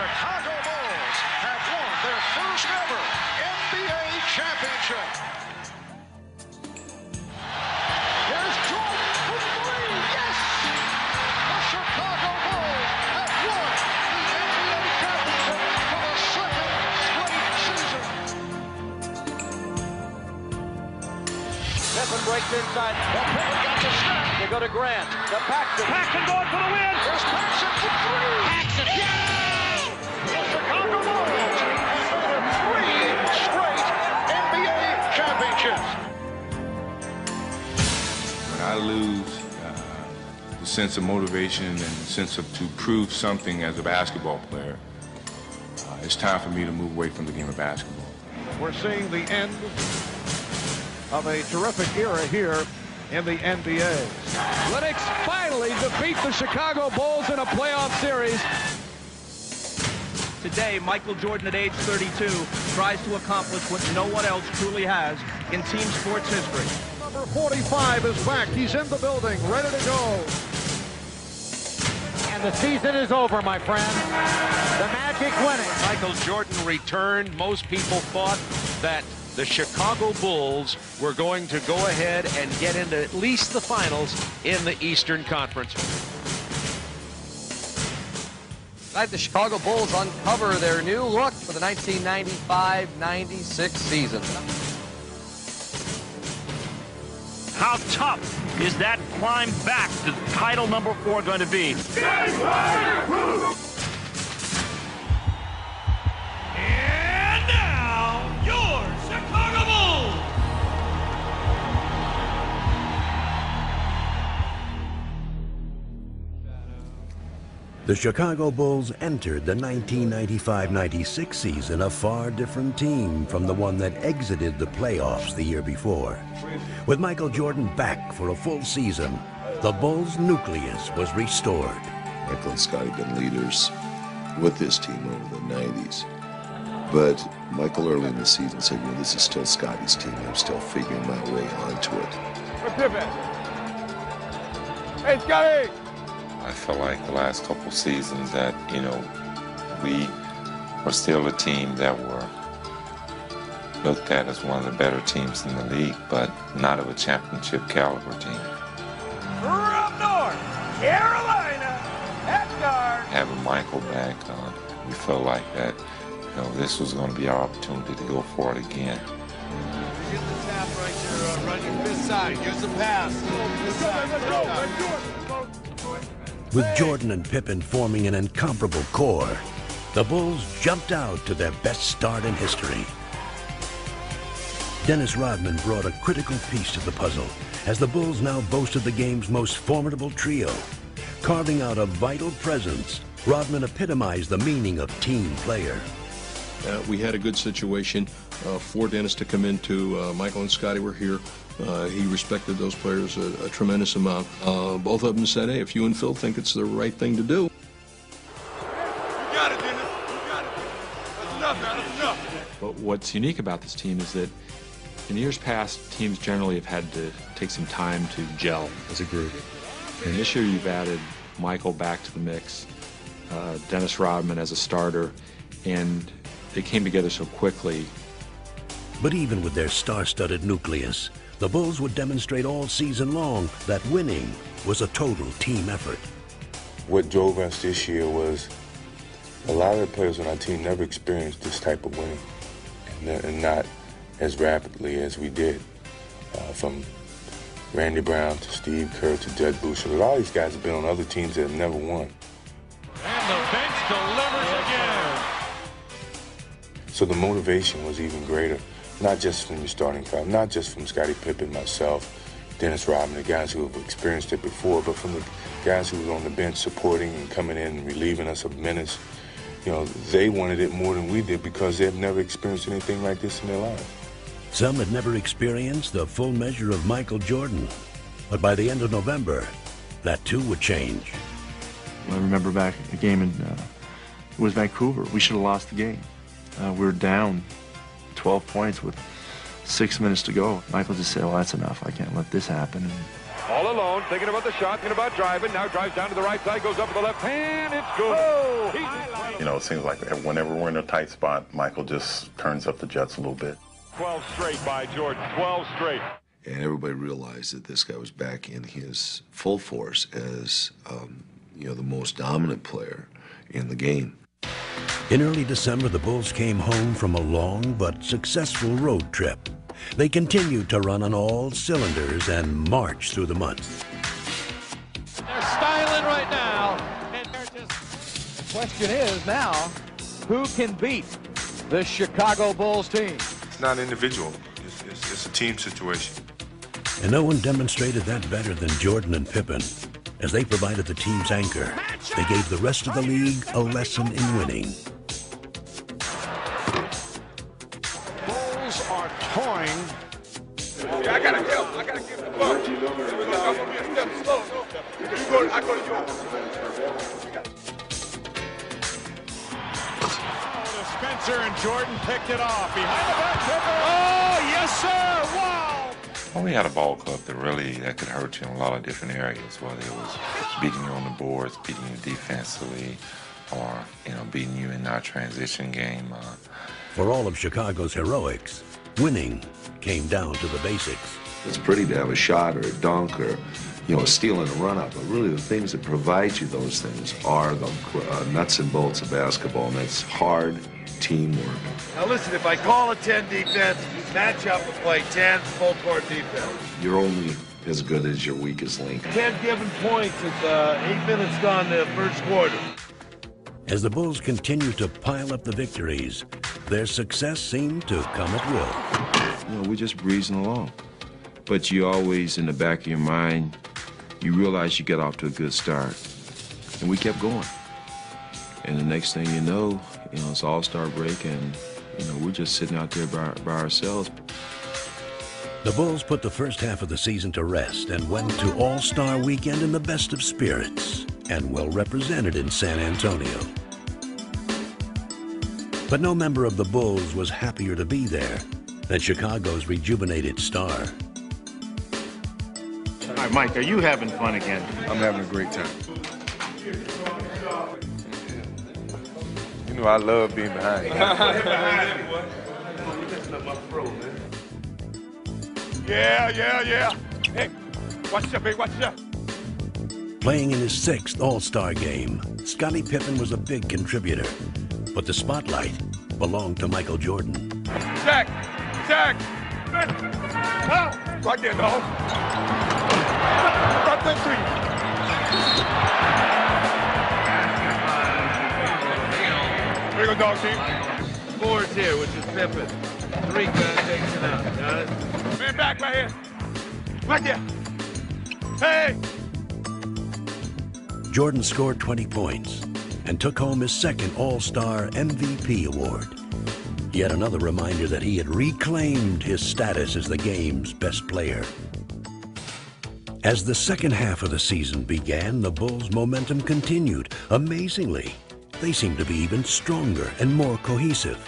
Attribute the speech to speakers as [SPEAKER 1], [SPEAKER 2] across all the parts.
[SPEAKER 1] Chicago Bulls have won their first ever NBA championship. Here's Jordan for three. Yes! The Chicago Bulls have won the NBA championship for the second straight season.
[SPEAKER 2] Pippen breaks inside. Well, Pippen got the snap. They go to Grant. To Paxson.
[SPEAKER 1] Paxson going for the win. Here's Paxson for three. Paxson. Yes! The Chicago Bulls have made it 3 straight NBA championships.
[SPEAKER 3] When I lose the sense of motivation and the sense of to prove something as a basketball player, it's time for me to move away from the game of basketball.
[SPEAKER 1] We're seeing the end of a terrific era here in the NBA.
[SPEAKER 4] Lennox finally defeat the Chicago Bulls in a playoff series.
[SPEAKER 5] Today, Michael Jordan at age 32 tries to accomplish what no one else truly has in team sports history.
[SPEAKER 1] Number 45 is back. He's in the building, ready to go.
[SPEAKER 6] And the season is over, my friend. The Magic winning.
[SPEAKER 7] Michael Jordan returned. Most people thought that the Chicago Bulls were going to go ahead and get into at least the finals in the Eastern Conference.
[SPEAKER 8] Tonight, the Chicago Bulls uncover their new look for the 1995-96 season.
[SPEAKER 9] How tough is that climb back to title number 4 going to be? And now, your Chicago Bulls!
[SPEAKER 10] The Chicago Bulls entered the 1995-96 season a far different team from the one that exited the playoffs the year before. With Michael Jordan back for a full season, the Bulls' nucleus was restored.
[SPEAKER 11] Michael and Scotty have been leaders with this team over the 90s. But Michael early in the season said, this is still Scotty's team. I'm still figuring my way onto it.
[SPEAKER 4] Hey, Scotty!
[SPEAKER 12] I feel like the last couple seasons that, we were still a team that were looked at as one of the better teams in the league, but not of a championship caliber team.
[SPEAKER 4] From North Carolina, at guard.
[SPEAKER 12] Having Michael back, we felt like that, this was going to be our opportunity to go for it again.
[SPEAKER 4] Get the tap right there, run your fist side, use the pass.
[SPEAKER 10] With Jordan and Pippen forming an incomparable core, the Bulls jumped out to their best start in history. Dennis Rodman brought a critical piece to the puzzle as the Bulls now boasted the game's most formidable trio. Carving out a vital presence, Rodman epitomized the meaning of team player.
[SPEAKER 13] We had a good situation for Dennis to come into. Michael and Scotty were here. He respected those players a tremendous amount. Both of them said, hey, if you and Phil think it's the right thing to do.
[SPEAKER 4] You got it, Dennis. You got it. That's enough, man. That's enough.
[SPEAKER 14] But what's unique about this team is that in years past, teams generally have had to take some time to gel as a group. And this year you've added Michael back to the mix, Dennis Rodman as a starter, and they came together so quickly.
[SPEAKER 10] But even with their star-studded nucleus, the Bulls would demonstrate all season long that winning was a total team effort.
[SPEAKER 3] What drove us this year was a lot of the players on our team never experienced this type of winning, and not as rapidly as we did. From Randy Brown to Steve Kerr to Jed Boucher. A lot of these guys have been on other teams that have never won.
[SPEAKER 4] And the bench delivers again.
[SPEAKER 3] So the motivation was even greater, not just from the starting five, not just from Scottie Pippen, myself, Dennis Rodman, the guys who have experienced it before, but from the guys who were on the bench supporting and coming in and relieving us of minutes. They wanted it more than we did because they've never experienced anything like this in their lives.
[SPEAKER 10] Some had never experienced the full measure of Michael Jordan, but by the end of November, that too would change.
[SPEAKER 14] I remember back a game in it was Vancouver. We should have lost the game. We were down 12 points with 6 minutes to go. Michael just said, well, that's enough. I can't let this happen. And
[SPEAKER 15] All alone, thinking about the shot, thinking about driving. Now drives down to the right side, goes up with the left hand. It's good.
[SPEAKER 16] You know, it seems like whenever we're in a tight spot, Michael just turns up the jets a little bit.
[SPEAKER 15] 12 straight by Jordan. 12 straight.
[SPEAKER 11] And everybody realized that this guy was back in his full force as, you know, the most dominant player in the game.
[SPEAKER 10] In early December, the Bulls came home from a long but successful road trip. They continued to run on all cylinders and march through the month.
[SPEAKER 8] They're styling right now. And the question is now, who can beat the Chicago Bulls team?
[SPEAKER 3] It's not individual. It's a team situation.
[SPEAKER 10] And no one demonstrated that better than Jordan and Pippen. As they provided the team's anchor, they gave the rest of the league a lesson in winning.
[SPEAKER 1] Bulls are toying.
[SPEAKER 4] I gotta give the ball. I'm gonna be a step slow. I go to yours.
[SPEAKER 6] Spencer and Jordan picked it off. Behind the back, Pippen. Oh, yes, sir. Wow.
[SPEAKER 12] Well, we had a ball club that could hurt you in a lot of different areas, whether it was beating you on the boards, beating you defensively, or, you know, beating you in our transition game.
[SPEAKER 10] For all of Chicago's heroics, winning came down to the basics.
[SPEAKER 11] It's pretty to have a shot or a dunk or, you know, a steal and a run-up, but really the things that provide you those things are the nuts and bolts of basketball, and that's hard teamwork.
[SPEAKER 4] Now listen, if I call a 10 defense, you match up and play 10 full-court defense.
[SPEAKER 11] You're only as good as your weakest link.
[SPEAKER 4] 10 given points with 8 minutes gone the first quarter.
[SPEAKER 10] As the Bulls continued to pile up the victories, their success seemed to come at will.
[SPEAKER 17] You know, we're just breezing along. But you always, in the back of your mind, you realize you get off to a good start. And we kept going. And the next thing you know, it's All-Star break, and, we're just sitting out there by ourselves.
[SPEAKER 10] The Bulls put the first half of the season to rest and went to All-Star weekend in the best of spirits and well represented in San Antonio. But no member of the Bulls was happier to be there than Chicago's rejuvenated star.
[SPEAKER 18] All right, Mike, are you having fun again?
[SPEAKER 3] I'm having a great time. You know I love being behind you.
[SPEAKER 4] Yeah. Hey, watch out, big, watch out.
[SPEAKER 10] Playing in his 6th All-Star game, Scottie Pippen was a big contributor, but the spotlight belonged to Michael Jordan.
[SPEAKER 4] Jack! Right there, dog. Right there, 3. There you go, dog, team.
[SPEAKER 8] 4's here, which is Pippen. 3 takes it out. Got it?
[SPEAKER 4] Man back right here. Right there. Hey!
[SPEAKER 10] Jordan scored 20 points and took home his 2nd All-Star MVP award. Yet another reminder that he had reclaimed his status as the game's best player. As the second half of the season began, the Bulls' momentum continued. Amazingly, they seemed to be even stronger and more cohesive.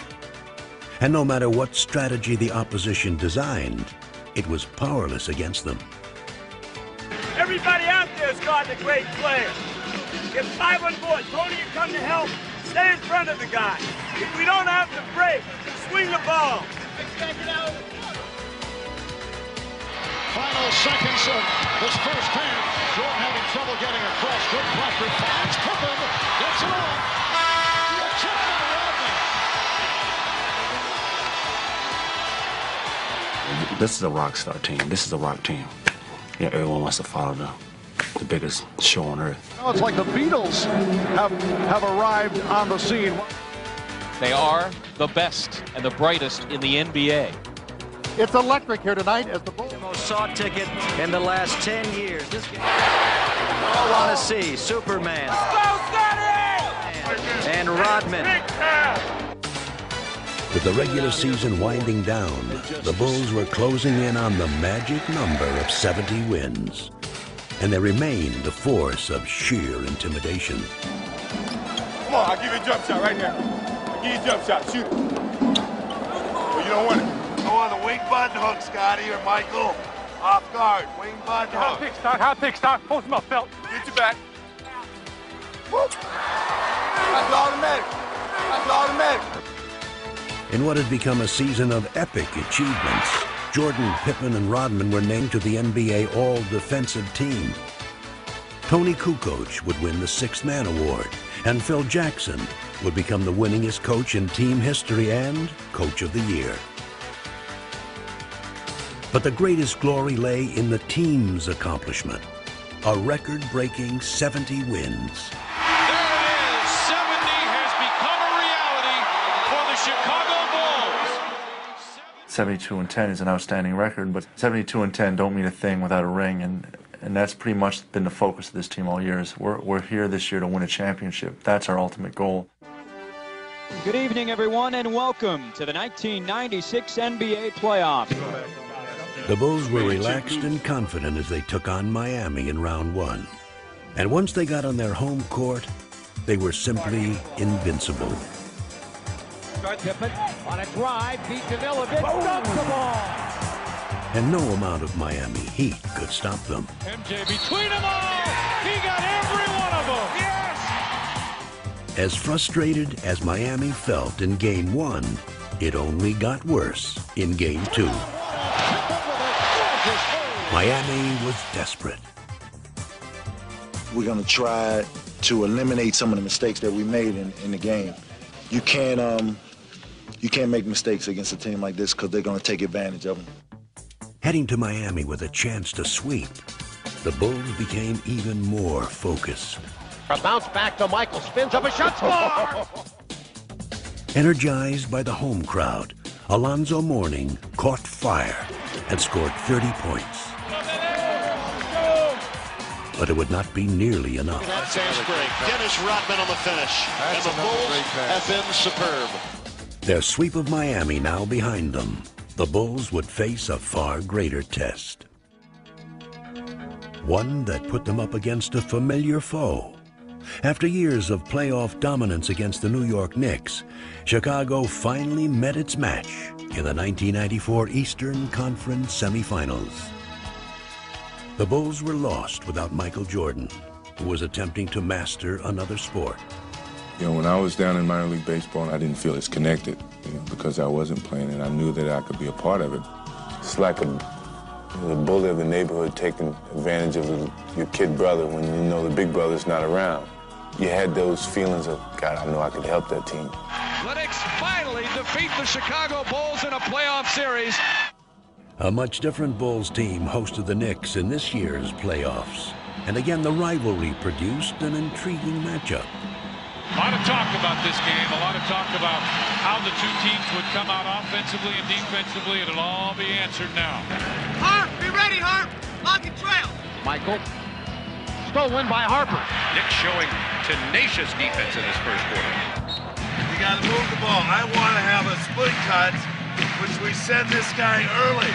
[SPEAKER 10] And no matter what strategy the opposition designed, it was powerless against them.
[SPEAKER 19] Everybody out there is guarding a great player. If 5 on board, Tony, you come to help, stay in front of the guy. If we don't have to break, swing the ball.
[SPEAKER 1] Final seconds of this first half. Jordan having trouble getting across. Good pressure. Finds Pippen. Gets it on. Chip by Rodney.
[SPEAKER 20] This is a rock star team. This is a rock team. Yeah, everyone wants to follow the biggest show on earth.
[SPEAKER 1] It's like the Beatles have arrived on the scene.
[SPEAKER 21] They are the best and the brightest in the NBA.
[SPEAKER 1] It's electric here tonight as the Bulls.
[SPEAKER 22] The most sought ticket in the last 10 years. This game all want to see Superman and Rodman.
[SPEAKER 10] With the regular season winding down, the Bulls were closing in on the magic number of 70 wins. And they remained a force of sheer intimidation.
[SPEAKER 4] Come on, I'll give you a jump shot right now. I'll give you a jump shot. Shoot it. Well, you don't want it.
[SPEAKER 23] Go on the weak button hook, Scotty or Michael.
[SPEAKER 4] Off guard. Wing bud.
[SPEAKER 15] Hot pick, Stock. Hot pick, Stock. Post him up, Felt.
[SPEAKER 4] Get your back. Whoop. That's automatic. That's automatic.
[SPEAKER 10] In what had become a season of epic achievements, Jordan, Pippen, and Rodman were named to the NBA All-Defensive Team. Tony Kukoc would win the Sixth Man Award, and Phil Jackson would become the winningest coach in team history and Coach of the Year. But the greatest glory lay in the team's accomplishment, a record-breaking 70 wins.
[SPEAKER 2] 72-10 is an outstanding record, but 72-10 don't mean a thing without a ring, and that's pretty much been the focus of this team all year. Is we're here this year to win a championship. That's our ultimate goal.
[SPEAKER 5] Good evening, everyone, and welcome to the 1996 NBA playoffs.
[SPEAKER 10] The Bulls were relaxed and confident as they took on Miami in round one. And once they got on their home court, they were simply invincible.
[SPEAKER 8] Pippen on a drive, beat Davilovich, dumps the ball.
[SPEAKER 10] And no amount of Miami heat could stop them.
[SPEAKER 6] MJ between them all! He got every one of them! Yes!
[SPEAKER 10] As frustrated as Miami felt in Game 1, it only got worse in Game 2. Miami was desperate.
[SPEAKER 23] We're going to try to eliminate some of the mistakes that we made in the game. You can't make mistakes against a team like this because they're going to take advantage of them.
[SPEAKER 10] Heading to Miami with a chance to sweep, the Bulls became even more focused.
[SPEAKER 24] A bounce back to Michael, spins up a shot, score!
[SPEAKER 10] Energized by the home crowd, Alonzo Mourning caught fire and scored 30 points. But it would not be nearly enough.
[SPEAKER 24] That's break. Dennis Rodman on the finish. And the Bulls have been superb.
[SPEAKER 10] Their sweep of Miami now behind them, the Bulls would face a far greater test. One that put them up against a familiar foe. After years of playoff dominance against the New York Knicks, Chicago finally met its match in the 1994 Eastern Conference semifinals. The Bulls were lost without Michael Jordan, who was attempting to master another sport.
[SPEAKER 3] You know, when I was down in minor league baseball, I didn't feel as connected, because I wasn't playing, and I knew that I could be a part of it. It's like the bully of the neighborhood taking advantage of your kid brother when you know the big brother's not around. You had those feelings of, God, I know I could help that team.
[SPEAKER 1] Knicks finally defeat the Chicago Bulls in a playoff series.
[SPEAKER 10] A much different Bulls team hosted the Knicks in this year's playoffs. And again, the rivalry produced an intriguing matchup.
[SPEAKER 6] A lot of talk about this game, a lot of talk about how the two teams would come out offensively and defensively. It'll all be answered now.
[SPEAKER 1] Harp, be ready, Harp. Lock and trail.
[SPEAKER 24] Michael, stolen by Harper.
[SPEAKER 7] Knicks showing tenacious defense in this first quarter.
[SPEAKER 4] You got to move the ball. I want to have a split cut, which we send this guy early.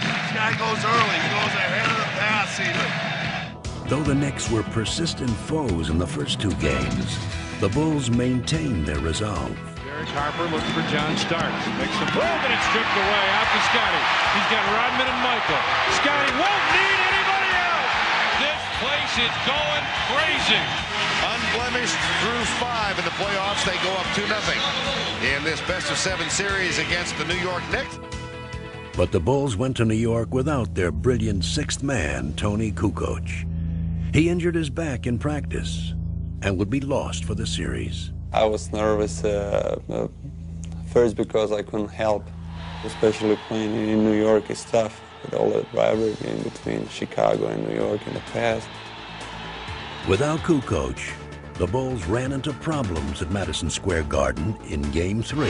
[SPEAKER 4] This guy goes early. He goes ahead of the pass even.
[SPEAKER 10] Though the Knicks were persistent foes in the first two games, the Bulls maintained their resolve.
[SPEAKER 6] Derek Harper looking for John Starks. Makes a move and it's stripped away. Out to Scotty. He's got Rodman and Michael. Scotty won't need anybody else. This place is going crazy.
[SPEAKER 24] Unblemished through 5 in the playoffs. They go up 2-0 in this best-of-7 series against the New York Knicks.
[SPEAKER 10] But the Bulls went to New York without their brilliant sixth man, Tony Kukoc. He injured his back in practice and would be lost for the series.
[SPEAKER 25] I was nervous first because I couldn't help, especially playing in New York is tough with all that rivalry in between Chicago and New York in the past.
[SPEAKER 10] Without Kukoc, the Bulls ran into problems at Madison Square Garden in Game 3.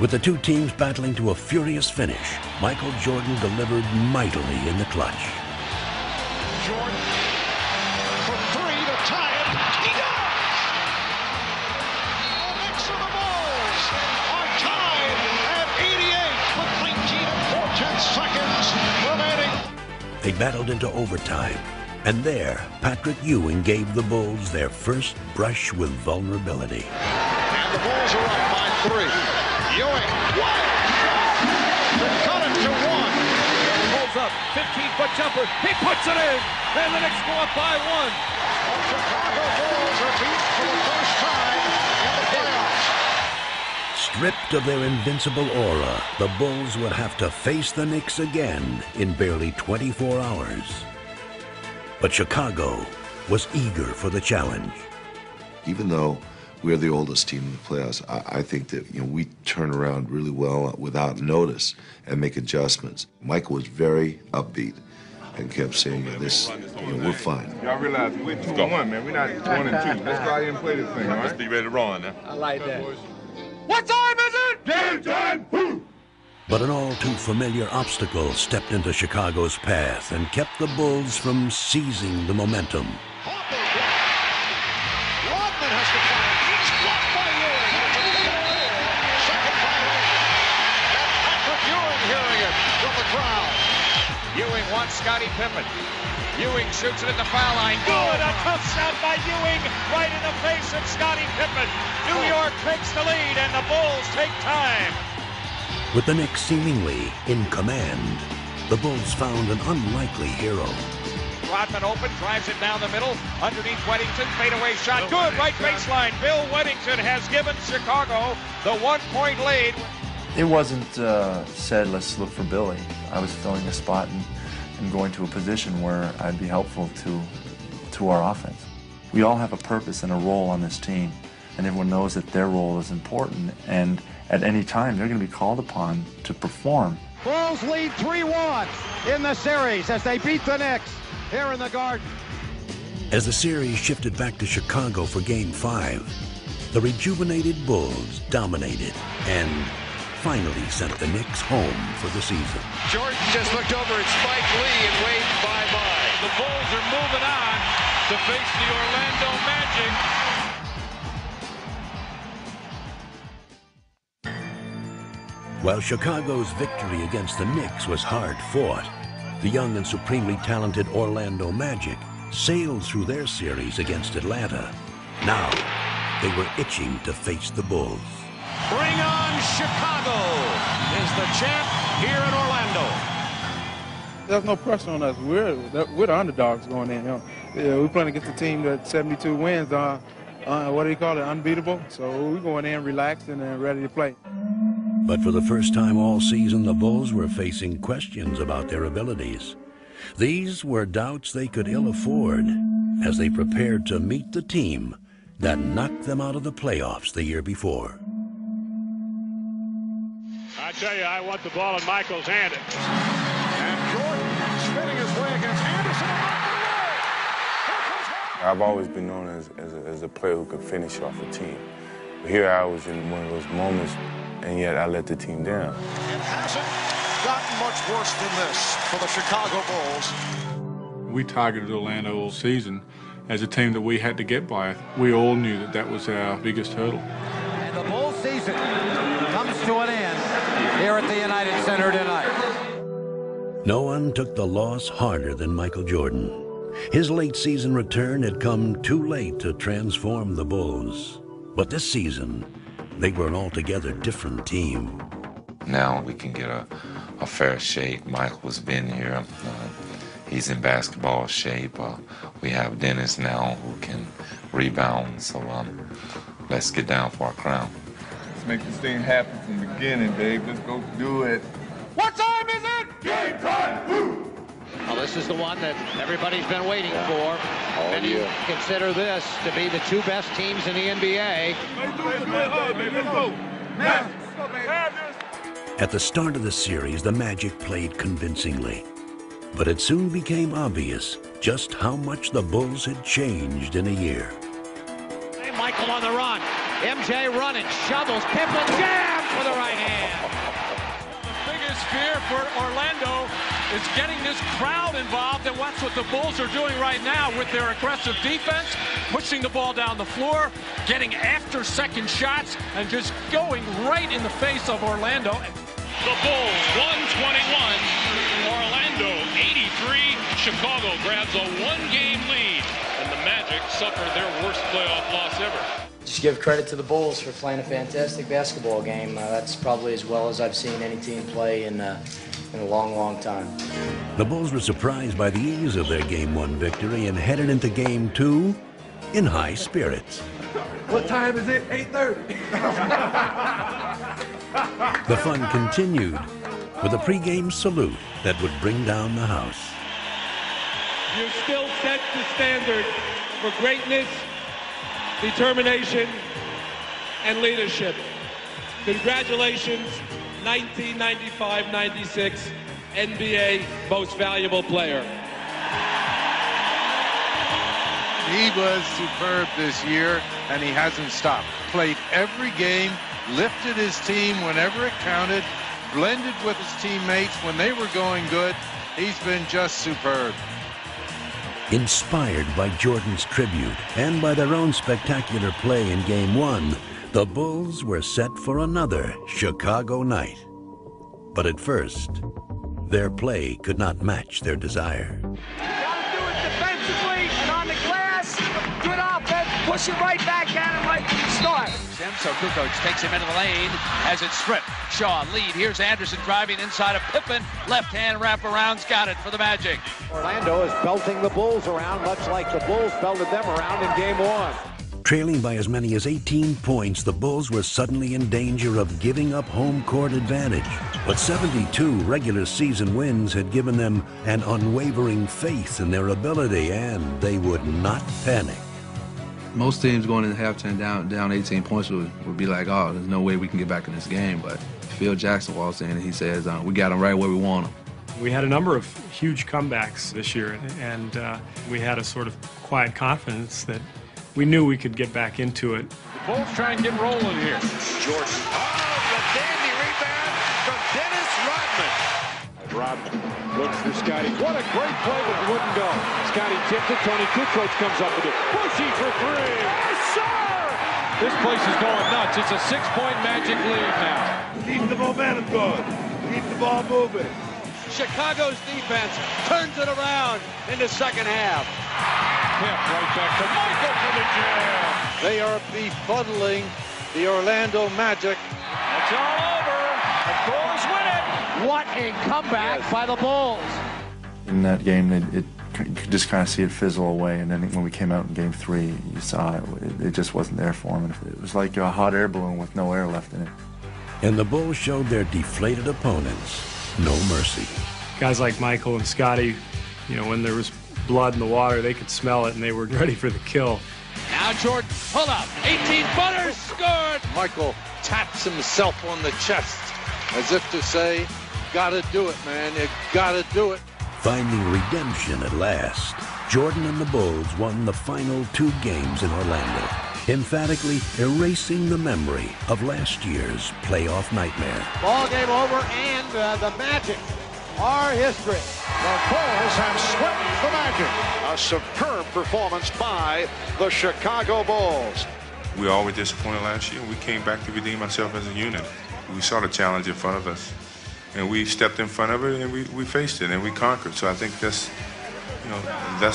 [SPEAKER 10] With the two teams battling to a furious finish, Michael Jordan delivered mightily in the clutch.
[SPEAKER 1] Jordan for 3 to tie it. He does! The Knicks and the Bulls are tied at 88 with 19 and 14 seconds remaining.
[SPEAKER 10] They battled into overtime, and there, Patrick Ewing gave the Bulls their first brush with vulnerability.
[SPEAKER 1] And The Bulls are up by 3. Ewing, wild shot to cut it to 1.
[SPEAKER 8] Pulls up, 15-foot jumper. He puts it in, and the Knicks go up by 1.
[SPEAKER 1] The Chicago Bulls are beat for the first time in the playoffs.
[SPEAKER 10] Stripped of their invincible aura, the Bulls would have to face the Knicks again in barely 24 hours. But Chicago was eager for the challenge.
[SPEAKER 11] Even though we're the oldest team in the playoffs, I think that we turn around really well without notice and make adjustments. Michael was very upbeat and kept saying, "This, we're fine."
[SPEAKER 9] Y'all realize we're 2-1, man. We're not 1-2. Let's go out here and play this thing, all right?
[SPEAKER 4] Let's be ready to run now.
[SPEAKER 8] I like that.
[SPEAKER 19] What time is it?
[SPEAKER 9] Game time! Woo!
[SPEAKER 10] But an all-too-familiar obstacle stepped into Chicago's path and kept the Bulls from seizing the momentum.
[SPEAKER 1] Rodman has to fire. He's blocked by Ewing. Second violation. And Patrick Ewing hearing it from the crowd.
[SPEAKER 22] Ewing wants Scottie Pippen. Ewing shoots it at the foul line. Good, a tough shot by Ewing right in the face of Scottie Pippen. New York takes the lead, and the Bulls take time.
[SPEAKER 10] With the Knicks seemingly in command, the Bulls found an unlikely hero.
[SPEAKER 22] Rodman open, drives it down the middle, underneath Weddington, fadeaway shot, good, right baseline. Bill Weddington has given Chicago the 1-point lead.
[SPEAKER 2] It wasn't said, let's look for Billy. I was filling a spot and going to a position where I'd be helpful to our offense. We all have a purpose and a role on this team, and everyone knows that their role is important, and at any time they're going to be called upon to perform.
[SPEAKER 12] Bulls lead 3-1 in the series as they beat the Knicks here in the Garden.
[SPEAKER 10] As the series shifted back to Chicago for Game 5, the rejuvenated Bulls dominated and finally sent the Knicks home for the season.
[SPEAKER 22] Jordan just looked over at Spike Lee and waved bye-bye.
[SPEAKER 6] The Bulls are moving on to face the Orlando Magic.
[SPEAKER 10] While Chicago's victory against the Knicks was hard-fought, the young and supremely talented Orlando Magic sailed through their series against Atlanta. Now, they were itching to face the Bulls.
[SPEAKER 22] Bring on Chicago is the champ here in Orlando.
[SPEAKER 13] There's no pressure on us. We're the underdogs going in. We're playing against a team that 72 wins. What do you call it? Unbeatable. So we're going in relaxed and ready to play.
[SPEAKER 10] But for the first time all season, the Bulls were facing questions about their abilities. These were doubts they could ill afford as they prepared to meet the team that knocked them out of the playoffs the year before.
[SPEAKER 15] I tell you, I want the ball in Michael's hand.
[SPEAKER 1] And Jordan spinning his way against Anderson.
[SPEAKER 3] I've always been known as a player who could finish off a team. But here I was in one of those moments, and yet I let the team down.
[SPEAKER 1] It hasn't gotten much worse than this for the Chicago Bulls.
[SPEAKER 14] We targeted Orlando all season as a team that we had to get by. We all knew that that was our biggest hurdle.
[SPEAKER 8] And the Bulls season comes to an end here at the United Center tonight.
[SPEAKER 10] No one took the loss harder than Michael Jordan. His late season return had come too late to transform the Bulls. But this season, they were an altogether different team.
[SPEAKER 16] Now we can get a fair shake. Michael's been here. He's in basketball shape. We have Dennis now who can rebound. So let's get down for our crown.
[SPEAKER 9] Let's make this thing happen from the beginning, babe. Let's go do it.
[SPEAKER 19] What time is it?
[SPEAKER 9] Game time! Woo!
[SPEAKER 22] Well, this is the one that everybody's been waiting for. And you consider this to be the two best teams in the NBA.
[SPEAKER 10] At the start of the series, the Magic played convincingly. But it soon became obvious just how much the Bulls had changed in a year.
[SPEAKER 22] Hey, Michael on the run. MJ running, shovels, Pippen jams for the right hand.
[SPEAKER 6] The biggest fear for Orlando is getting this crowd involved, and that's what the Bulls are doing right now with their aggressive defense, pushing the ball down the floor, getting after second shots, and just going right in the face of Orlando. The Bulls 121, Orlando 83. Chicago grabs a one-game lead, and the Magic suffer their worst playoff loss ever.
[SPEAKER 5] Just give credit to the Bulls for playing a fantastic basketball game. That's probably as well as I've seen any team play in a long, long time.
[SPEAKER 10] The Bulls were surprised by the ease of their Game 1 victory and headed into Game 2 in high spirits.
[SPEAKER 17] What time is it? 8:30.
[SPEAKER 10] The fun continued with a pregame salute that would bring down the house.
[SPEAKER 6] You still set the standard for greatness, determination, and leadership. Congratulations, 1995-96 NBA Most Valuable Player.
[SPEAKER 18] He was superb this year, and he hasn't stopped. Played every game, lifted his team whenever it counted, blended with his teammates when they were going good. He's been just superb.
[SPEAKER 10] Inspired by Jordan's tribute and by their own spectacular play in Game 1, the Bulls were set for another Chicago night. But at first, their play could not match their desire.
[SPEAKER 19] Gotta do it defensively and on the glass. Good offense. Push it right back at him right from the start.
[SPEAKER 22] So Kukoc takes him into the lane, has it stripped. Shaw lead. Here's Anderson driving inside of Pippen. Left hand wraparound's got it for the Magic.
[SPEAKER 8] Orlando is belting the Bulls around, much like the Bulls belted them around in Game 1.
[SPEAKER 10] Trailing by as many as 18 points, the Bulls were suddenly in danger of giving up home court advantage. But 72 regular season wins had given them an unwavering faith in their ability, and they would not panic.
[SPEAKER 20] Most teams going into halftime down 18 points would be like, oh, there's no way we can get back in this game. But Phil Jackson walks in and he says, we got them right where we want them.
[SPEAKER 21] We had a number of huge comebacks this year, and we had a sort of quiet confidence that we knew we could get back into it.
[SPEAKER 22] The Bulls try and get rolling here.
[SPEAKER 24] Jordan. Oh, the dandy rebound from Dennis Rodman.
[SPEAKER 22] Rodman looks for Scotty. What a great play, but it wouldn't go. Scotty tipped it. Tony Kukoc comes up with it. Bushy for three. Yes, sir! This place is going nuts. It's a 6-point Magic lead now.
[SPEAKER 4] Keep the momentum going. Keep the ball moving.
[SPEAKER 22] Chicago's defense turns it around in the second half. Pip right back to Michael for the jam.
[SPEAKER 18] They are befuddling the Orlando Magic.
[SPEAKER 22] It's all over. The Bulls win it.
[SPEAKER 8] What a comeback by the Bulls.
[SPEAKER 2] In that game, you could just kind of see it fizzle away, and then when we came out in Game 3, you saw it just wasn't there for them. It was like a hot air balloon with no air left in it.
[SPEAKER 10] And the Bulls showed their deflated opponents no mercy.
[SPEAKER 21] Guys like Michael and Scotty, when there was blood in the water, they could smell it, and they were ready for the kill.
[SPEAKER 22] Now Jordan, pull up, 18-footer, scored!
[SPEAKER 18] Michael taps himself on the chest as if to say, gotta do it, man, you gotta do it.
[SPEAKER 10] Finding redemption at last, Jordan and the Bulls won the final 2 games in Orlando, emphatically erasing the memory of last year's playoff nightmare.
[SPEAKER 12] Ball game over, and the Magic are history. The Bulls have swept the Magic. A superb performance by the Chicago Bulls.
[SPEAKER 3] We were always disappointed last year. We came back to redeem ourselves as a unit. We saw the challenge in front of us, and we stepped in front of it, and we faced it, and we conquered. So I think that's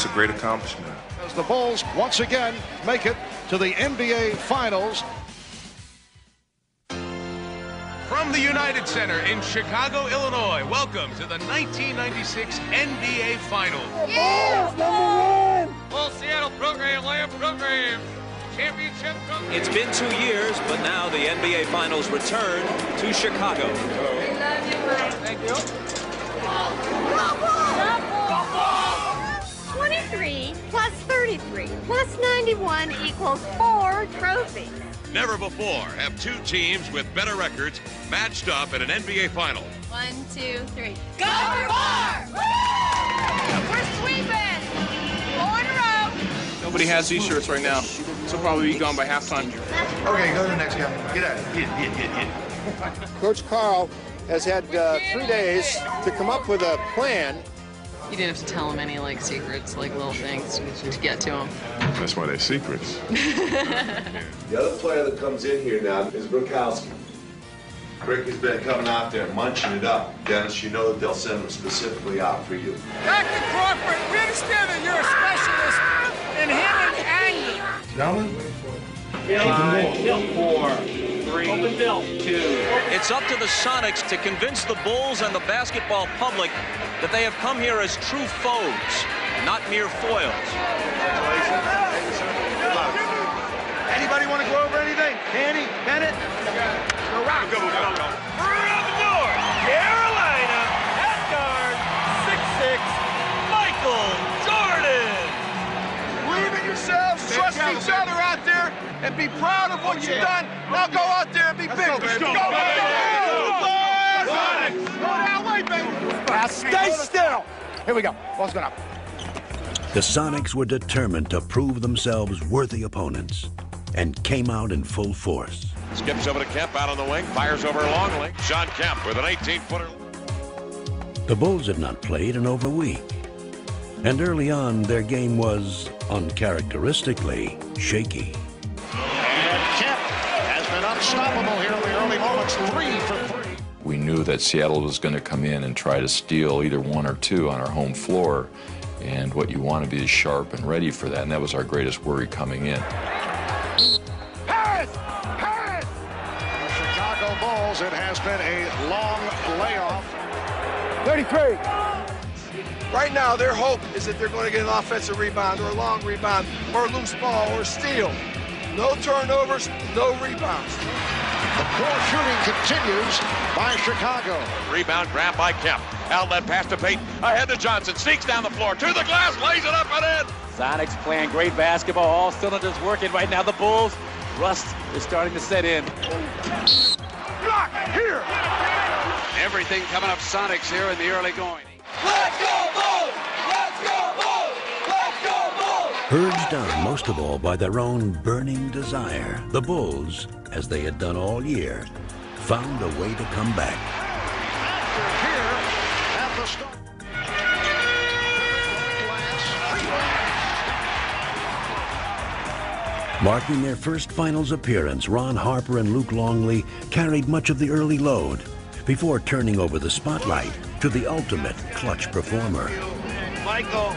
[SPEAKER 3] a great accomplishment.
[SPEAKER 12] As the Bulls once again make it to the NBA Finals.
[SPEAKER 26] From the United Center in Chicago, Illinois, welcome to the 1996 NBA Finals.
[SPEAKER 19] Yes, number 1!
[SPEAKER 22] Well, Seattle program, Lamb program. Championship program.
[SPEAKER 27] It's been 2 years, but now the NBA Finals return to Chicago.
[SPEAKER 19] We love you, Mike.
[SPEAKER 22] Thank you.
[SPEAKER 28] 23 plus 33 plus 91 equals 4 trophies.
[SPEAKER 26] Never before have 2 teams with better records matched up in an NBA Final.
[SPEAKER 28] 1, 2, 3.
[SPEAKER 19] Go for 4! We're sweeping! 4 in a row.
[SPEAKER 29] Nobody has these shirts right now, so probably be gone by halftime.
[SPEAKER 24] Okay, go to the next guy. Get out of here. Hit.
[SPEAKER 12] Coach Carl has had 3 days to come up with a plan.
[SPEAKER 30] You didn't have to tell him any secrets, little things to get to him.
[SPEAKER 3] That's why they're secrets.
[SPEAKER 11] The other player that comes in here now is Brokowski. Rick has been coming out there munching it up. Dennis, you know that they'll send him specifically out for you.
[SPEAKER 19] Dr. Crawford, we understand that you're a specialist in hitting angles.
[SPEAKER 3] Gentlemen,
[SPEAKER 19] 5, 4, 3, 2.
[SPEAKER 27] It's up to the Sonics to convince the Bulls and the basketball public that they have come here as true foes, not mere foils.
[SPEAKER 19] Anybody want to go over anything? Danny, Bennett? Go around. Go. Around the door. Carolina, at guard, 6'6", Michael Jordan. Believe in yourselves, trust each other out there, and be proud of what you've done. Now go out there and be big. Let's go, Sonics! Go that way, baby. Now stay still. Here we go. Ball's going up.
[SPEAKER 10] The Sonics were determined to prove themselves worthy opponents and came out in full force.
[SPEAKER 22] Skips over to Kemp out on the wing, fires over Longley. Sean Kemp with an 18-footer.
[SPEAKER 10] The Bulls had not played in over a week, and early on their game was uncharacteristically shaky.
[SPEAKER 12] And Kemp has been unstoppable here in the early moments, 3 for 3.
[SPEAKER 1] We knew that Seattle was going to come in and try to steal either 1 or 2 on our home floor, and what you want to be is sharp and ready for that, and that was our greatest worry coming in.
[SPEAKER 12] Harris! The Chicago Bulls, it has been a long layoff.
[SPEAKER 19] 33. Right now, their hope is that they're going to get an offensive rebound or a long rebound or a loose ball or a steal. No turnovers, no rebounds.
[SPEAKER 12] The poor shooting continues by Chicago.
[SPEAKER 22] Rebound grab by Kemp. Outlet pass to Payton. Ahead to Johnson. Sneaks down the floor. To the glass. Lays it up and in.
[SPEAKER 5] Sonics playing great basketball. All cylinders working right now. The Bulls, rust is starting to set in.
[SPEAKER 19] Block here.
[SPEAKER 22] Everything coming up Sonics here in the early going.
[SPEAKER 19] Let's go, Bulls! Let's go, Bulls! Let's go, Bulls!
[SPEAKER 10] Urged on most of all by their own burning desire, the Bulls, as they had done all year, found a way to come back. Marking their first finals appearance, Ron Harper and Luke Longley carried much of the early load before turning over the spotlight to the ultimate clutch performer.
[SPEAKER 19] Michael.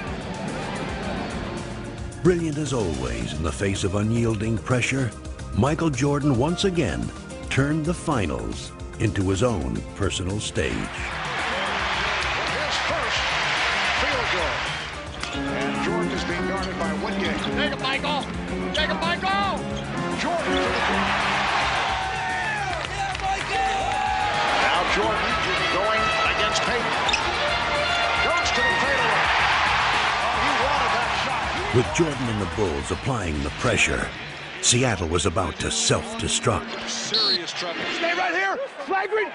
[SPEAKER 10] Brilliant as always in the face of unyielding pressure, Michael Jordan once again turned the finals into his own personal stage.
[SPEAKER 12] His first field goal. And Jordan is being guarded by Woodgate. Take it, Michael! Take it, Michael! Jordan to the ground. Now Jordan going against Payton. Goes to the fadeaway. Oh, he wanted that shot.
[SPEAKER 10] With Jordan and the Bulls applying the pressure, Seattle was about to self-destruct.
[SPEAKER 12] Serious trouble.
[SPEAKER 19] Stay right here. Flagrant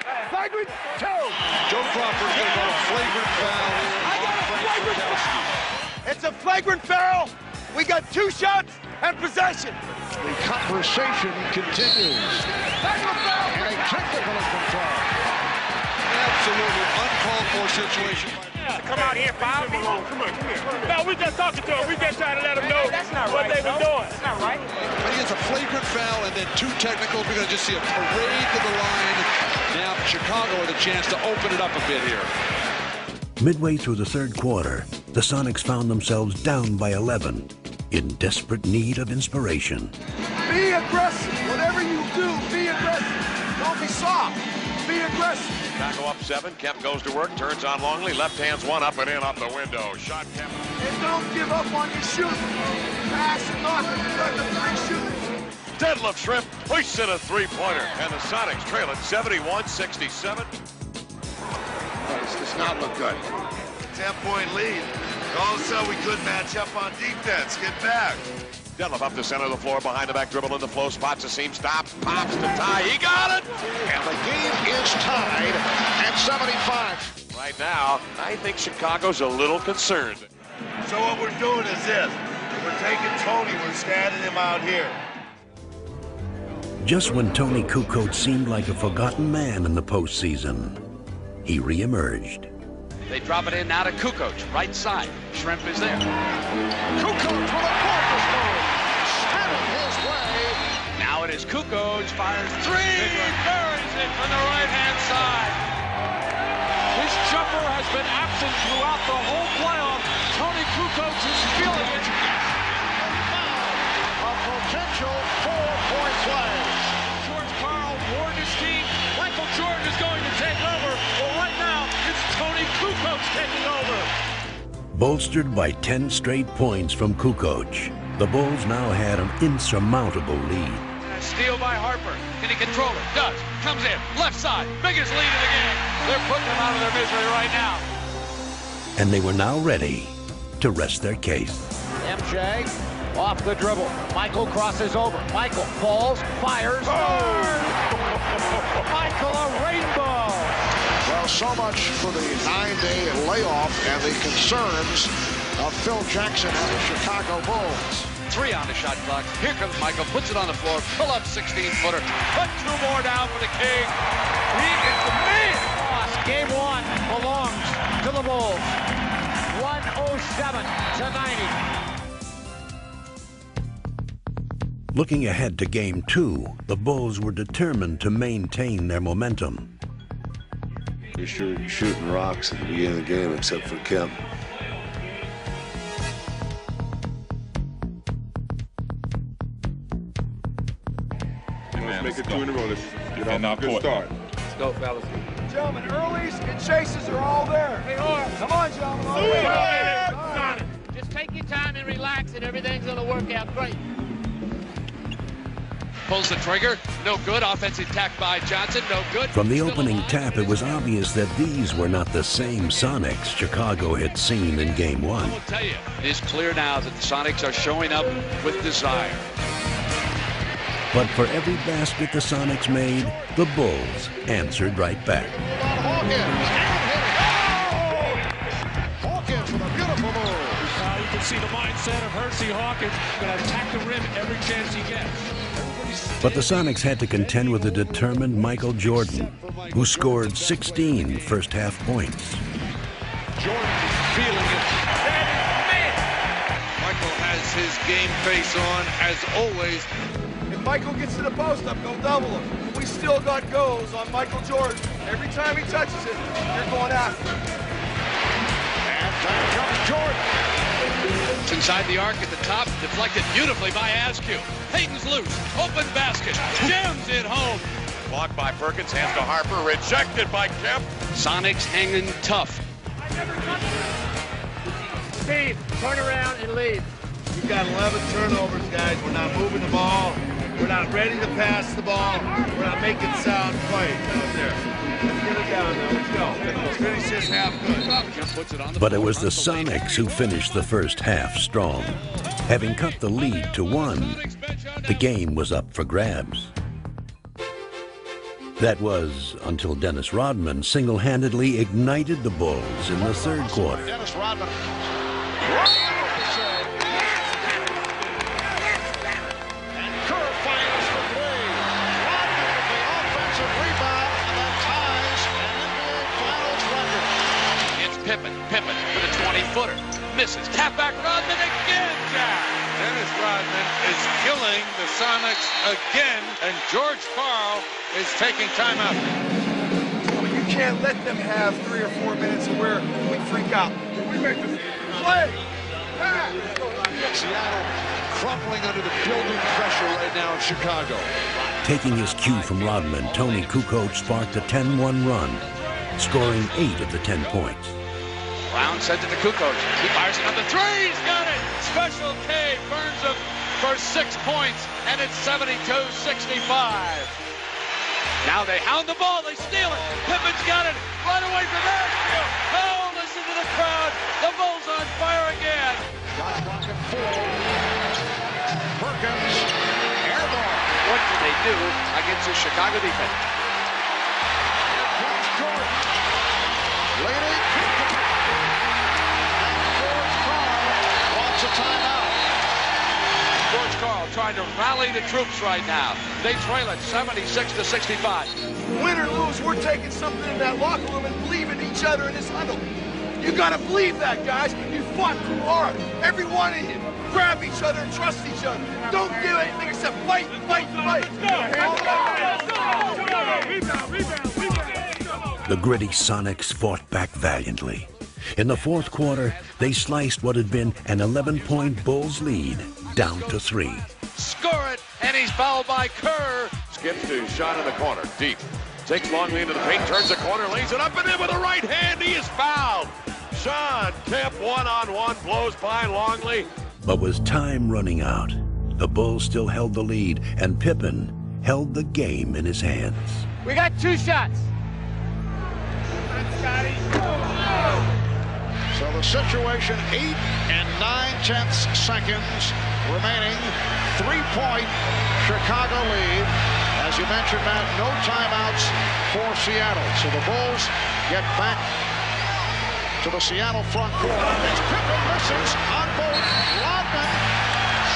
[SPEAKER 19] toe.
[SPEAKER 12] Joe Crawford's going to go flagrant foul.
[SPEAKER 19] I got a flagrant foul. It's a flagrant foul. We got 2 shots and possession.
[SPEAKER 12] The conversation continues. And a technical has been called. Absolutely uncalled for situation.
[SPEAKER 19] Come out here, Bob. Come on. No, we just talking to him. We just trying to let him know what they've been doing. That's not right.
[SPEAKER 12] But he has a flagrant foul and then 2 technicals. We're going to just see a parade to the line. Now Chicago with a chance to open it up a bit here.
[SPEAKER 10] Midway through the third quarter, the Sonics found themselves down by 11, in desperate need of inspiration.
[SPEAKER 19] Be aggressive. Whatever you do, be aggressive. Don't be soft. Be aggressive.
[SPEAKER 22] Chicago up 7. Kemp goes to work. Turns on Longley. Left hand's one up and in off the window. Shot Kemp.
[SPEAKER 19] And don't give up on your shooting. Pass and knock. Let the 3 shooters.
[SPEAKER 22] Deadlift Shrimp hoists in a 3-pointer. And the Sonics trail at 71-67.
[SPEAKER 19] This does not look good. 10-point lead. All of a sudden we couldn't match up on defense. Get back.
[SPEAKER 22] Deadlift up the center of the floor, behind the back dribble in the flow, spots a seam, stops, pops to tie. He got it!
[SPEAKER 12] And the game is tied at 75.
[SPEAKER 22] Right now, I think Chicago's a little concerned.
[SPEAKER 4] So what we're doing is this. We're taking Tony, we're standing him out here.
[SPEAKER 10] Just when Tony Kukoc seemed like a forgotten man in the postseason, he reemerged.
[SPEAKER 22] They drop it in now to Kukoc, right side. Shrimp is there.
[SPEAKER 12] Kukoc with a gorgeous move. Spinning his way.
[SPEAKER 22] Now it is Kukoc, fires 3, buries it from the right-hand side.
[SPEAKER 8] His jumper has been absent throughout the whole playoff. Tony Kukoc is feeling it.
[SPEAKER 12] A potential 4
[SPEAKER 10] Bolstered by 10 straight points from Kukoc, the Bulls now had an insurmountable lead.
[SPEAKER 22] Steal by Harper. Can he control it? Does. Comes in. Left side. Biggest lead of the game. They're putting them out of their misery right now.
[SPEAKER 10] And they were now ready to rest their case.
[SPEAKER 12] MJ off the dribble. Michael crosses over. Michael falls, fires. Michael, a rainbow. Well, so much for the 9-day layoff and the concerns of Phil Jackson and the Chicago Bulls.
[SPEAKER 22] 3 on the shot clock. Here comes Michael. Puts it on the floor. Pull up 16-footer. Put 2 more down for the King. He is the man.
[SPEAKER 12] Game 1 belongs to the Bulls. 107-90.
[SPEAKER 10] Looking ahead to Game 2, the Bulls were determined to maintain their momentum.
[SPEAKER 11] You're shooting rocks at the beginning of the game, except for Kemp.
[SPEAKER 6] Let's make it 2 in a row. Let's get off a good start.
[SPEAKER 22] Let's go, fellas.
[SPEAKER 19] Gentlemen, earlies and chases are all there. They are. Come on, gentlemen. All
[SPEAKER 22] right. Just take your time and relax, and everything's going to work out great. Pulls the trigger. No good. Offensive attack by Johnson. No good.
[SPEAKER 10] From the opening tap, it was obvious that these were not the same Sonics Chicago had seen in Game 1.
[SPEAKER 22] I will tell you, it is clear now that the Sonics are showing up with desire.
[SPEAKER 10] But for every basket the Sonics made, the Bulls answered right back.
[SPEAKER 12] Hawkins with a beautiful move.
[SPEAKER 7] You can see the mindset of Hersey Hawkins. Going to attack the rim every chance he gets.
[SPEAKER 10] But the Sonics had to contend with a determined Michael Jordan, who scored 16 first-half points.
[SPEAKER 22] Jordan feeling it.
[SPEAKER 18] Michael has his game face on, as always.
[SPEAKER 19] If Michael gets to the post-up, go double him. We still got goals on Michael Jordan. Every time he touches it, you're going after him.
[SPEAKER 12] And time comes Jordan.
[SPEAKER 22] It's inside the arc at the top, deflected beautifully by Askew. Hayden's loose, open basket, jams it home.
[SPEAKER 24] Blocked by Perkins, hands to Harper, rejected by Kemp.
[SPEAKER 22] Sonics hanging tough.
[SPEAKER 19] Steve, turn around and leave. We've got 11 turnovers, guys. We're not moving the ball. We're not ready to pass the ball. We're not making sound plays out there. Let's get it down now. Let's go. Let's finish this half good.
[SPEAKER 10] But it was the Sonics who finished the first half strong. Having cut the lead to 1, the game was up for grabs. That was until Dennis Rodman single-handedly ignited the Bulls in the third quarter.
[SPEAKER 12] Dennis Rodman.
[SPEAKER 22] Pippen with a 20-footer. Misses. Tap back Rodman again, Jack.
[SPEAKER 18] Dennis Rodman is killing the Sonics again, and George Karl is taking timeout.
[SPEAKER 19] You can't let them have 3 or 4 minutes of where we freak out. We make this play.
[SPEAKER 12] Seattle crumbling under the building pressure right now in Chicago.
[SPEAKER 10] Taking his cue from Rodman, Tony Kukoc sparked a 10-1 run, scoring 8 of the 10 points.
[SPEAKER 22] Brown sends it to Kukoc. He fires another 3. He's got it. Special K burns him for 6 points, and it's 72-65. Now they hound the ball. They steal it. Pippen's got it. Right away from Askew. Oh, listen to the crowd. The Bulls on fire again.
[SPEAKER 12] Shot clock at 4. Perkins. Air ball.
[SPEAKER 22] What do they do against the Chicago defense?
[SPEAKER 12] Jordan. Leading. A timeout.
[SPEAKER 22] George Karl trying to rally the troops right now. They trail it 76-65.
[SPEAKER 19] Win or lose, we're taking something in that locker room and believe in each other in this huddle. You gotta believe that, guys. You fought too hard. Every one of you. Grab each other and trust each other. Don't do anything except fight, fight, fight.
[SPEAKER 10] The gritty Sonics fought back valiantly. In the fourth quarter, they sliced what had been an 11-point Bulls lead down to 3.
[SPEAKER 22] Score it, and he's fouled by Kerr.
[SPEAKER 24] Skips to shot in the corner, deep. Takes Longley into the paint, turns the corner, lays it up and in with a right hand. He is fouled.
[SPEAKER 12] Sean Kemp one-on-one blows by Longley.
[SPEAKER 10] But with time running out, the Bulls still held the lead, and Pippen held the game in his hands.
[SPEAKER 8] We got 2 shots.
[SPEAKER 12] So the situation, 8 9/10 seconds remaining. 3-point Chicago lead. As you mentioned, Matt, no timeouts for Seattle. So the Bulls get back to the Seattle front court. It's Pippen misses on both. Rodman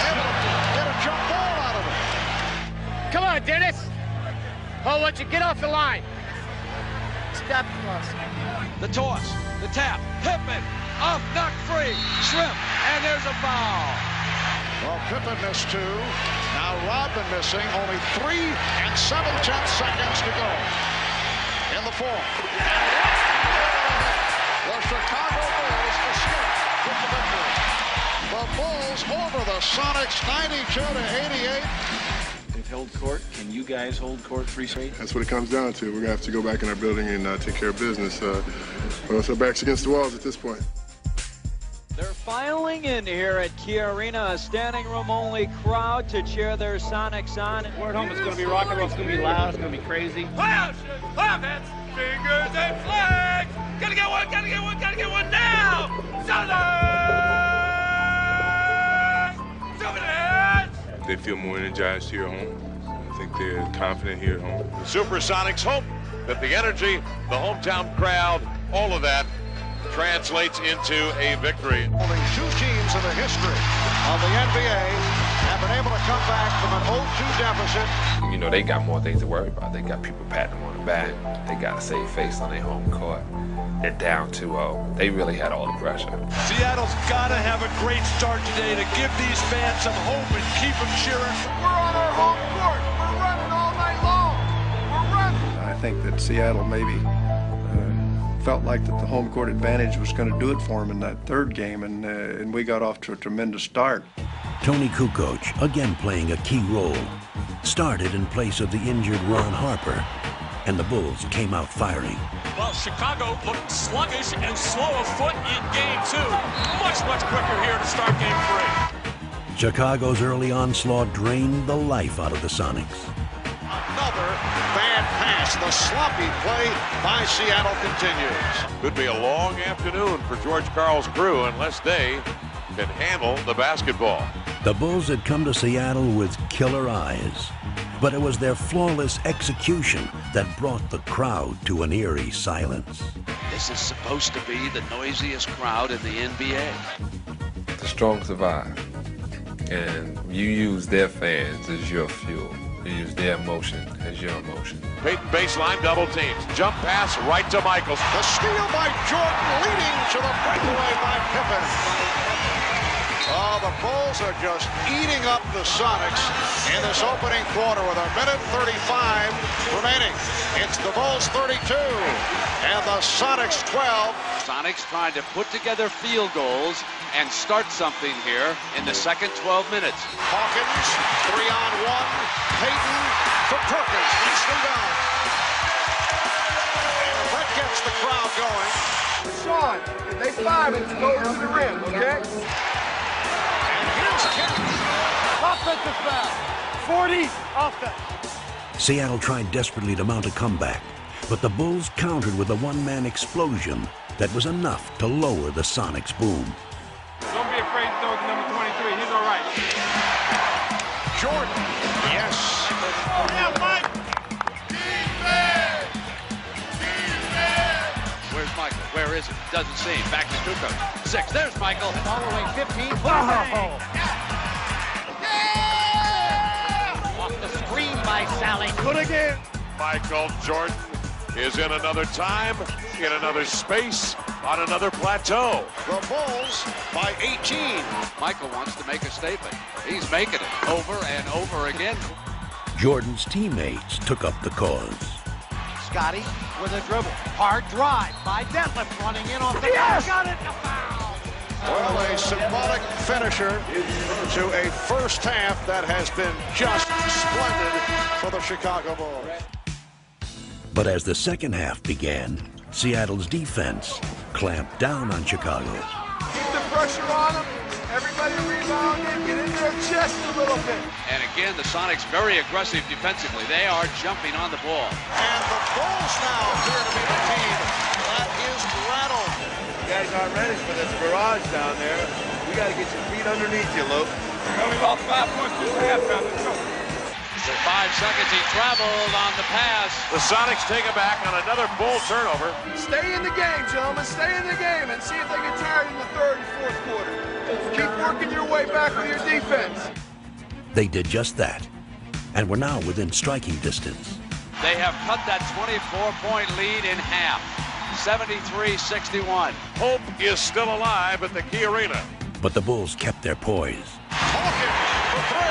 [SPEAKER 12] able to get a jump ball out of it.
[SPEAKER 8] Come on, Dennis. Oh, let you get off the line. Step cross.
[SPEAKER 22] The toss, the tap, Pippen, off, knocked free, Shrimp, and there's a foul.
[SPEAKER 12] Well, Pippen missed 2. Now Rodman missing. Only 3 7/10 seconds to go in the fourth. The Chicago Bulls escape with the victory. The Bulls over the Sonics 92-88.
[SPEAKER 2] They've held court. Can you guys hold court 3 straight?
[SPEAKER 6] That's what it comes down to. We're going to have to go back in our building and take care of business. Well, our back's against the walls at this point.
[SPEAKER 9] They're filing in here at Key Arena, a standing room only crowd to cheer their Sonics on.
[SPEAKER 7] We're at home, it's going to be rock and roll, it's going to be loud, it's going to be crazy.
[SPEAKER 4] Clap hands, fingers, and flags. Gotta get one, gotta get one, gotta get one now. Southern!
[SPEAKER 6] They feel more energized here at home. I think they're confident here at home.
[SPEAKER 12] The Supersonics hope that the energy, the hometown crowd, all of that translates into a victory. Only 2 teams in the history of the NBA have been able to come back from an 0-2 deficit.
[SPEAKER 13] You know, they got more things to worry about. They got people patting them on the back. They got to save face on their home court. They're down 2-0. They really had all the pressure.
[SPEAKER 19] Seattle's got to have a great start today to give these fans some hope and keep them cheering.
[SPEAKER 12] We're on our home court. We're running all night long. We're running.
[SPEAKER 14] I think that Seattle maybe felt like that the home court advantage was going to do it for them in that 3rd game, and we got off to a tremendous start.
[SPEAKER 10] Tony Kukoc, again playing a key role, started in place of the injured Ron Harper, and the Bulls came out firing.
[SPEAKER 7] Well, Chicago looked sluggish and slow of foot in game 2. Much quicker here to start game 3.
[SPEAKER 10] Chicago's early onslaught drained the life out of the Sonics.
[SPEAKER 12] Another bad pass. The sloppy play by Seattle continues. Could be a long afternoon for George Karl's crew unless they can handle the basketball.
[SPEAKER 10] The Bulls had come to Seattle with killer eyes, but it was their flawless execution that brought the crowd to an eerie silence.
[SPEAKER 22] This is supposed to be the noisiest crowd in the NBA.
[SPEAKER 13] The strong survive, and you use their fans as your fuel. You use their emotion as your emotion.
[SPEAKER 12] Baseline double teams. Jump pass right to Michaels. The steal by Jordan, leading to the breakaway by Pippen. Oh, the Bulls are just eating up the Sonics in this opening quarter with 1:35 remaining. It's the Bulls 32 and the Sonics 12.
[SPEAKER 22] Sonics trying to put together field goals and start something here in the second 12 minutes.
[SPEAKER 12] Hawkins, 3-on-1. Payton for Perkins. Gets them down. And that gets the crowd going.
[SPEAKER 19] Sean, if they 5 and go to the rim, okay?
[SPEAKER 8] Offensive foul. 40 offense.
[SPEAKER 10] Seattle tried desperately to mount a comeback, but the Bulls countered with a one-man explosion that was enough to lower the Sonics' boom.
[SPEAKER 7] Don't be afraid to throw to number 23. He's all right.
[SPEAKER 12] Jordan. Yes.
[SPEAKER 4] Yeah, Mike.
[SPEAKER 22] Where's Michael? Where is it? Doesn't see him. Back to Kukoc. 6. There's Michael.
[SPEAKER 8] Following 15. Off the screen by Sally.
[SPEAKER 12] Good again. Michael Jordan is in another time, in another space, on another plateau. The Bulls by 18.
[SPEAKER 22] Michael wants to make a statement. He's making it over and over again.
[SPEAKER 10] Jordan's teammates took up the cause.
[SPEAKER 8] Scotty with a dribble. Hard drive by Detlef running in off the yes! Got it. A foul.
[SPEAKER 12] Well, a symbolic finisher to a first half that has been just splendid for the Chicago Bulls.
[SPEAKER 10] But as the second half began, Seattle's defense clamped down on Chicago.
[SPEAKER 19] Keep the pressure on them. Everybody rebound and get in their chest a little bit.
[SPEAKER 22] And again, the Sonics very aggressive defensively. They are jumping on the ball.
[SPEAKER 12] And the Bulls now appear to be the team that is rattled.
[SPEAKER 4] You guys aren't ready for this barrage down there. We got to get your feet underneath you, Luke.
[SPEAKER 19] We lost 5 points to the halftime. Let's go.
[SPEAKER 22] For 5 seconds, he traveled on the pass.
[SPEAKER 7] The Sonics take it back on another Bull turnover.
[SPEAKER 19] Stay in the game, gentlemen. Stay in the game and see if they get tired in the third and fourth quarter. Keep working your way back with your defense.
[SPEAKER 10] They did just that, and were now within striking distance.
[SPEAKER 22] They have cut that 24-point lead in half, 73-61.
[SPEAKER 7] Hope is still alive at the Key Arena.
[SPEAKER 10] But the Bulls kept their poise.
[SPEAKER 12] Hawkins for 3.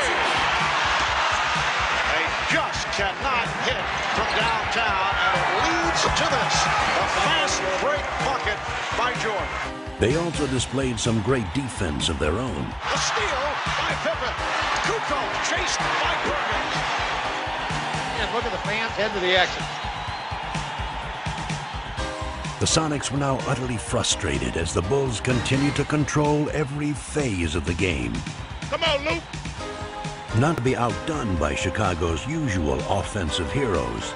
[SPEAKER 12] They just cannot hit from downtown, and it leads to this. A fast break bucket by Jordan.
[SPEAKER 10] They also displayed some great defense of their own.
[SPEAKER 12] A steal by Pippen. Kukoc chased by Perkins.
[SPEAKER 8] And look at the fans head to the exit.
[SPEAKER 10] The Sonics were now utterly frustrated as the Bulls continued to control every phase of the game.
[SPEAKER 4] Come on, Luke.
[SPEAKER 10] Not to be outdone by Chicago's usual offensive heroes,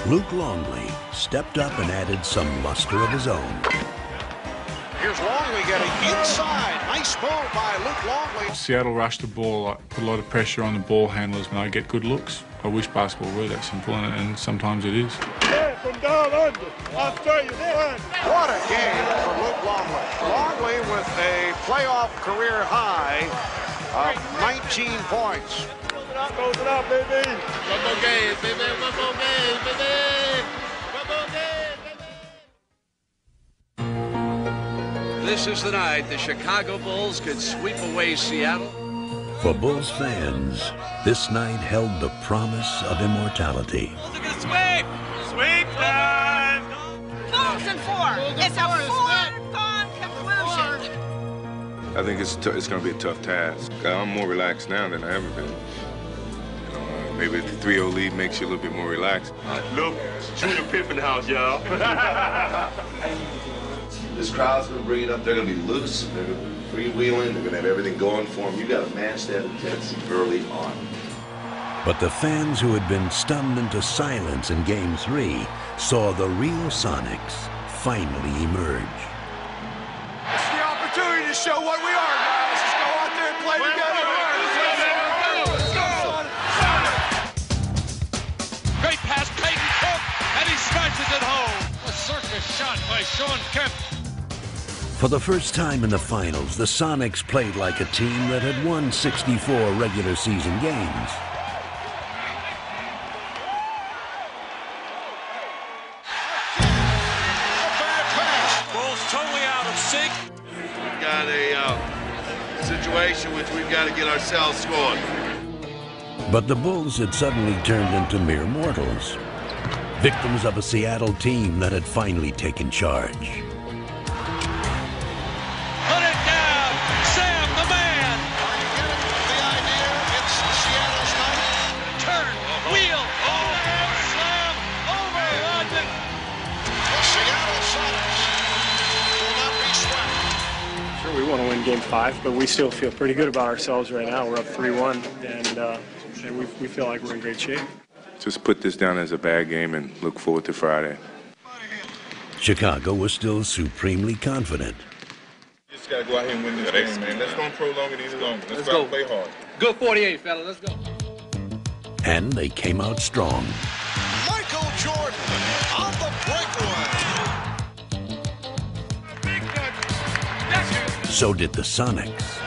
[SPEAKER 10] Luke Longley stepped up and added some luster of his own.
[SPEAKER 12] Here's Longley getting inside. Nice move by Luke Longley.
[SPEAKER 15] Seattle rushed the ball, put a lot of pressure on the ball handlers when I get good looks. I wish basketball were that simple, and sometimes it is.
[SPEAKER 19] Yeah, from down under. Australia, down.
[SPEAKER 12] What a game for Luke Longley. Longley with a playoff career high of 19 points.
[SPEAKER 19] Close it out, baby.
[SPEAKER 4] One more game, baby. One more game, baby. One more game, baby.
[SPEAKER 22] This is the night the Chicago Bulls could sweep away Seattle.
[SPEAKER 10] For Bulls fans, this night held the promise of immortality.
[SPEAKER 19] Sweep! Sweep time!
[SPEAKER 16] Bulls in 4. It's a foregone conclusion.
[SPEAKER 3] I think it's going to be a tough task. I'm more relaxed now than I ever been. Maybe the 3-0 lead makes you a little bit more relaxed.
[SPEAKER 19] Look, Junior Pippen house, y'all.
[SPEAKER 11] This crowd's going to bring it up. They're going to be loose. They're going to be freewheeling. They're going to have everything going for them. You got to match that intensity early on.
[SPEAKER 10] But the fans who had been stunned into silence in Game 3 saw the real Sonics finally emerge.
[SPEAKER 19] It's the opportunity to show what we are, guys. Let's go out there and play together.
[SPEAKER 22] Great pass, Peyton Cook, and he smashes it home. A circus shot by Sean Kemp.
[SPEAKER 10] For the first time in the finals, the Sonics played like a team that had won 64 regular season games.
[SPEAKER 7] Bulls totally out of sync.
[SPEAKER 4] We've got a situation which we've got to get ourselves scored.
[SPEAKER 10] But the Bulls had suddenly turned into mere mortals, victims of a Seattle team that had finally taken charge.
[SPEAKER 22] Put it down, Sam the man.
[SPEAKER 12] Are you getting the idea? It's Seattle's night.
[SPEAKER 22] Turn, wheel, overhead slam, over Rodman.
[SPEAKER 12] The Seattle Sonics will not be swept.
[SPEAKER 17] Sure, we want to win Game 5, but we still feel pretty good about ourselves right now. We're up 3-1, and we feel like we're in great shape.
[SPEAKER 3] Just put this down as a bad game and look forward to Friday.
[SPEAKER 10] Chicago was still supremely confident.
[SPEAKER 6] You just got to go out here and win this game, man. Let's don't prolong it any longer. Let's go out and play hard.
[SPEAKER 8] Good 48, fella. Let's go.
[SPEAKER 10] And they came out strong.
[SPEAKER 12] Michael Jordan on the breakaway.
[SPEAKER 10] So did the Sonics.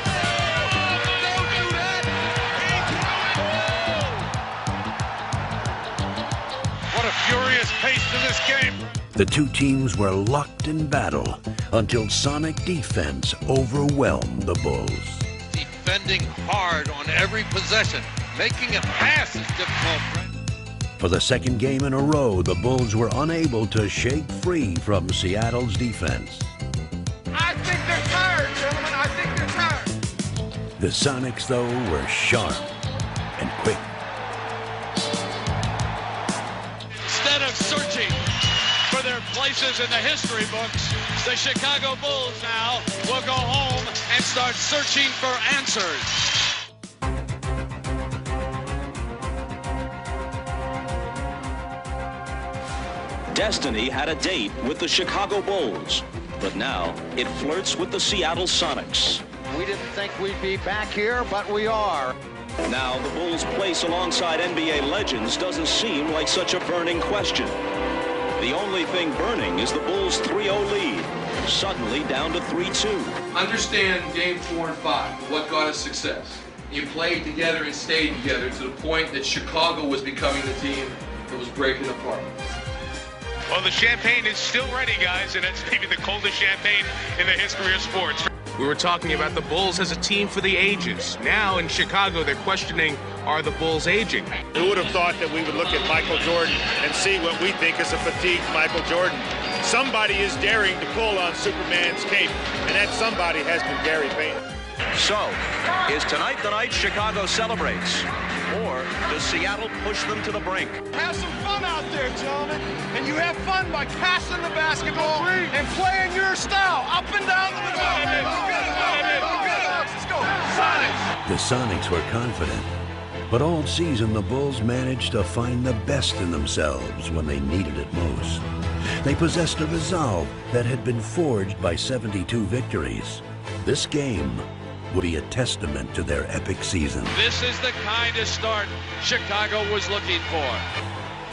[SPEAKER 22] What a furious pace to this game.
[SPEAKER 10] The two teams were locked in battle until Sonic defense overwhelmed the Bulls.
[SPEAKER 18] Defending hard on every possession, making a pass is difficult.
[SPEAKER 10] For the second game in a row, the Bulls were unable to shake free from Seattle's defense.
[SPEAKER 19] I think they're tired, gentlemen. I think they're tired.
[SPEAKER 10] The Sonics, though, were sharp and quick.
[SPEAKER 22] Instead of searching for their place places in the history books. The Chicago Bulls now will go home and start searching for answers.
[SPEAKER 1] Destiny had a date with the Chicago Bulls, but now it flirts with the Seattle Sonics.
[SPEAKER 12] We didn't think we'd be back here, but we are.
[SPEAKER 1] Now the Bulls' place alongside NBA legends doesn't seem like such a burning question. The only thing burning is the Bulls' 3-0 lead, suddenly down to 3-2.
[SPEAKER 13] Understand Game 4 and 5, what got us success. You played together and stayed together to the point that Chicago was becoming the team that was breaking apart.
[SPEAKER 20] Well, the champagne is still ready, guys, and it's maybe the coldest champagne in the history of sports. We were talking about the Bulls as a team for the ages. Now in Chicago, they're questioning, are the Bulls aging?
[SPEAKER 21] Who would have thought that we would look at Michael Jordan and see what we think is a fatigued Michael Jordan? Somebody is daring to pull on Superman's cape, and that somebody has been Gary Payton.
[SPEAKER 1] So, is tonight the night Chicago celebrates? Or does Seattle push them to the brink?
[SPEAKER 19] Have some fun out there, gentlemen. And you have fun by passing the basketball and playing your style up and down the middle. Let's go. Sonics.
[SPEAKER 10] The Sonics were confident, but all season the Bulls managed to find the best in themselves when they needed it most. They possessed a resolve that had been forged by 72 victories. This game would be a testament to their epic season.
[SPEAKER 22] This is the kind of start Chicago was looking for.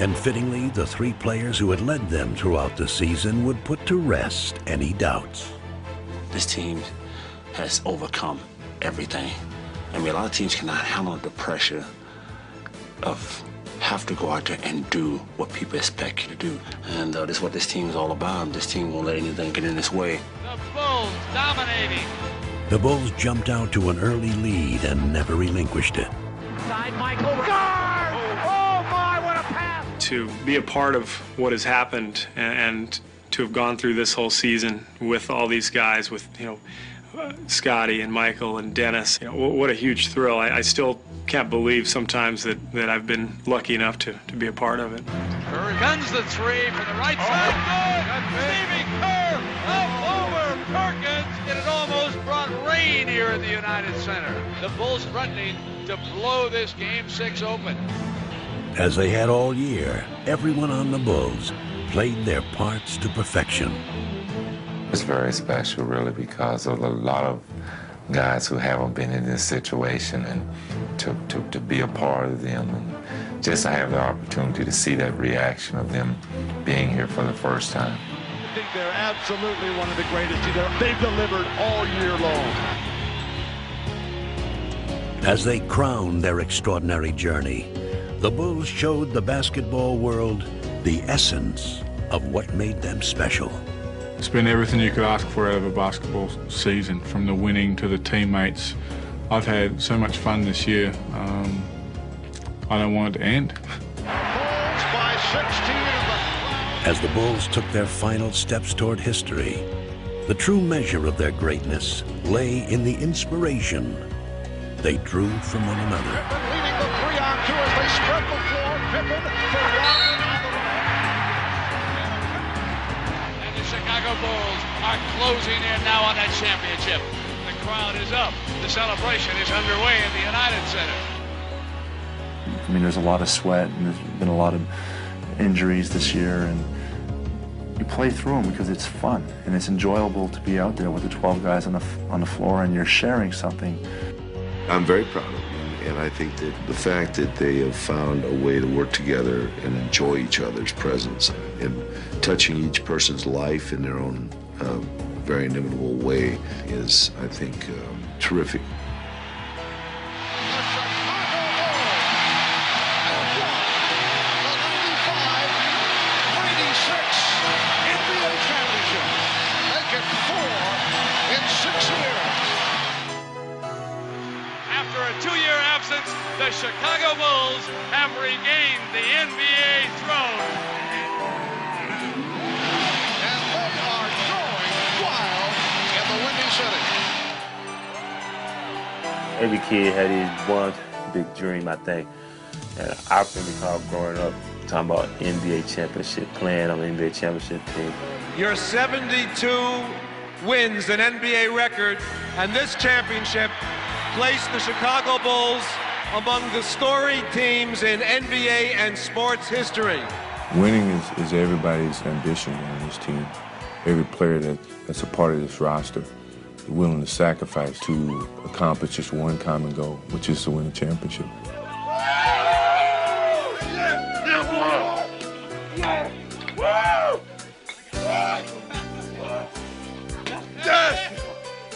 [SPEAKER 10] And fittingly, the three players who had led them throughout the season would put to rest any doubts.
[SPEAKER 23] This team has overcome everything. I mean, a lot of teams cannot handle the pressure of have to go out there and do what people expect you to do. And this is what this team is all about. This team won't let anything get in its way.
[SPEAKER 22] The Bulls dominating.
[SPEAKER 10] The Bulls jumped out to an early lead and never relinquished it.
[SPEAKER 22] Side Michael. Guard! Oh my, what a pass!
[SPEAKER 17] To be a part of what has happened and to have gone through this whole season with all these guys, with Scotty and Michael and Dennis, what a huge thrill. I still can't believe sometimes that I've been lucky enough to be a part of it.
[SPEAKER 22] Curry guns the three from the right side. Good! Stevie Kerr up over Perkins, and it almost brought rain here in the United Center. The Bulls threatening to blow this Game 6 open.
[SPEAKER 10] As they had all year, everyone on the Bulls played their parts to perfection.
[SPEAKER 13] It's very special, really, because of a lot of guys who haven't been in this situation, and to be a part of them, and just to have the opportunity to see that reaction of them being here for the first time.
[SPEAKER 12] I think they're absolutely one of the greatest. They've delivered all year long.
[SPEAKER 10] As they crowned their extraordinary journey, the Bulls showed the basketball world the essence of what made them special.
[SPEAKER 15] It's been everything you could ask for out of a basketball season, from the winning to the teammates. I've had so much fun this year. I don't want it to end.
[SPEAKER 12] Bulls by 16.
[SPEAKER 10] As the Bulls took their final steps toward history, the true measure of their greatness lay in the inspiration they drew from one another.
[SPEAKER 12] Leading the 3-on-2 as they spread the floor. Pippen for Rodman on the right.
[SPEAKER 22] And the Chicago Bulls are closing in now on that championship. The crowd is up. The celebration is underway in the United Center.
[SPEAKER 25] I mean, there's a lot of sweat, and there's been a lot of injuries this year, and you play through them because it's fun and it's enjoyable to be out there with the 12 guys on the floor, and you're sharing something.
[SPEAKER 11] I'm very proud of them, and I think that the fact that they have found a way to work together and enjoy each other's presence and touching each person's life in their own very inimitable way is, I think, terrific.
[SPEAKER 22] The Chicago Bulls have regained the NBA throne.
[SPEAKER 12] And they are going wild in the Windy City.
[SPEAKER 26] Every kid had his one big dream, I think. And I can recall growing up
[SPEAKER 2] talking about NBA championship, playing on the NBA championship team.
[SPEAKER 19] Your 72 wins, an NBA record, and this championship placed the Chicago Bulls among the storied teams in NBA and sports history.
[SPEAKER 3] Winning is everybody's ambition on this team. Every player that's a part of this roster is willing to sacrifice to accomplish just one common goal, which is to win a championship.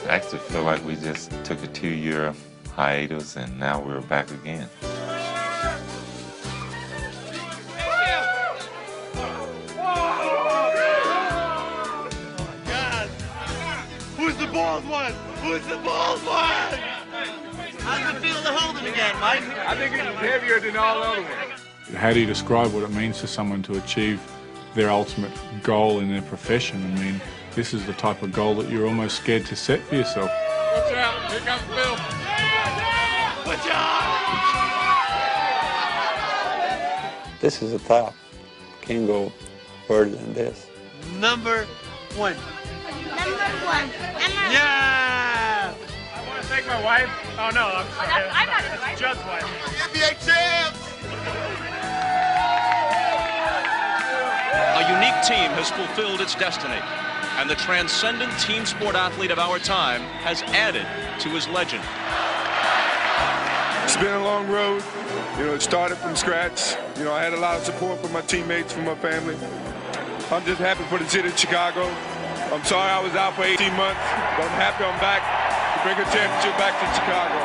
[SPEAKER 13] I actually feel like we just took a 2-year hiatus and now we're back again.
[SPEAKER 19] Who's the Bulls one? Who's the Bulls one? How's it feel to hold him again, Mike?
[SPEAKER 15] I think it's heavier than all other ones. How do you describe what it means to someone to achieve their ultimate goal in their profession? I mean, this is the type of goal that you're almost scared to set for yourself.
[SPEAKER 19] Watch out, here comes Bill. Watch out!
[SPEAKER 5] This is the top. Can't go further than this.
[SPEAKER 19] Number one.
[SPEAKER 16] Number one.
[SPEAKER 19] Yeah!
[SPEAKER 17] I want to thank my wife. Oh, no, I'm sorry.
[SPEAKER 16] I'm not his wife.
[SPEAKER 17] Judd's wife.
[SPEAKER 19] NBA champs!
[SPEAKER 1] A unique team has fulfilled its destiny, and the transcendent team sport athlete of our time has added to his legend.
[SPEAKER 6] It's been a long road. It started from scratch. I had a lot of support from my teammates, from my family. I'm just happy for the city of Chicago. I'm sorry I was out for 18 months, but I'm happy I'm back to bring a championship back to Chicago.